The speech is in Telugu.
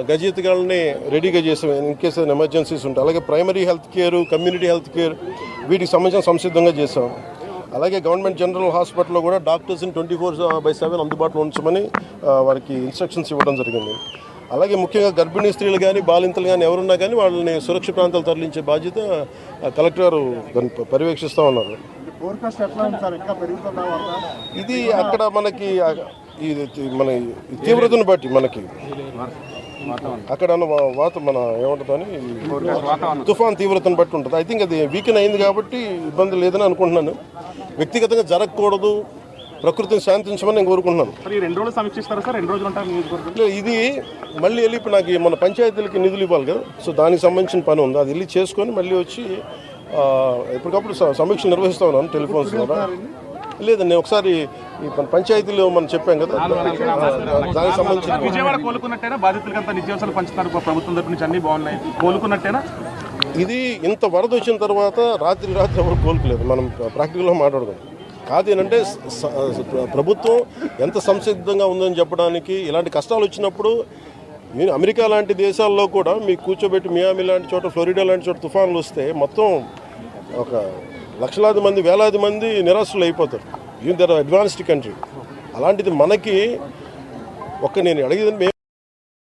గజెత్తుగాలని రెడీగా చేసాం ఇన్ కేస్ ఎమర్జెన్సీస్ ఉంటాయి. అలాగే primary health care, community health care వీటికి సంబంధించిన సంసిద్ధంగా చేసాం. అలాగే గవర్నమెంట్ జనరల్ హాస్పిటల్లో కూడా డాక్టర్స్ని 24/7 అందుబాటులో ఉంచమని వారికి ఇన్స్ట్రక్షన్స్ ఇవ్వడం జరిగింది. అలాగే ముఖ్యంగా గర్భిణీ స్త్రీలు కానీ బాలింతలు కానీ ఎవరున్నా కానీ వాళ్ళని సురక్షిత ప్రాంతాలు తరలించే బాధ్యత కలెక్టర్ గారు పర్యవేక్షిస్తూ ఉన్నారు. ఇది అక్కడ మనకి మన తీవ్రతను బట్టి మనకి అక్కడ మన ఏమంటుందని తుఫాన్ తీవ్రతను బట్టి ఉంటుంది. ఐ థింక్ అది వీకెన్ అయింది కాబట్టి ఇబ్బంది లేదని అనుకుంటున్నాను. వ్యక్తిగతంగా జరగకూడదు, ప్రకృతిని శాంతించమని నేను కోరుకుంటున్నాను. ఇది మళ్ళీ వెళ్ళి ఇప్పుడు నాకు మన పంచాయతీలకి నిధులు ఇవ్వాలి కదా, సో దానికి సంబంధించిన పని ఉంది. అది వెళ్ళి చేసుకొని మళ్ళీ వచ్చి ఎప్పటికప్పుడు సమీక్ష నిర్వహిస్తూ ఉన్నాను టెలిఫోన్స్ ద్వారా. లేదండి, నేను ఒకసారి ఈ పంచాయతీలో మనం చెప్పాం కదా, దానికి సంబంధించిన ఇది ఇంత వరద వచ్చిన తర్వాత రాత్రి ఎవరు కోలుకోలేదు. మనం ప్రాక్టికల్గా మాట్లాడుకోండి. కాదు ఏంటంటే ప్రభుత్వం ఎంత సంసిద్ధంగా ఉందని చెప్పడానికి. ఇలాంటి కష్టాలు వచ్చినప్పుడు నేను అమెరికా లాంటి దేశాల్లో కూడా మీకు కూర్చోబెట్టి మియామి లాంటి చోట, ఫ్లోరిడా లాంటి చోట తుఫాన్లు వస్తే మొత్తం ఒక లక్షలాది మంది, వేలాది మంది నిరాశలు అయిపోతారు. Even there advanced country. అలాంటిది మనకి నేను అడిగేది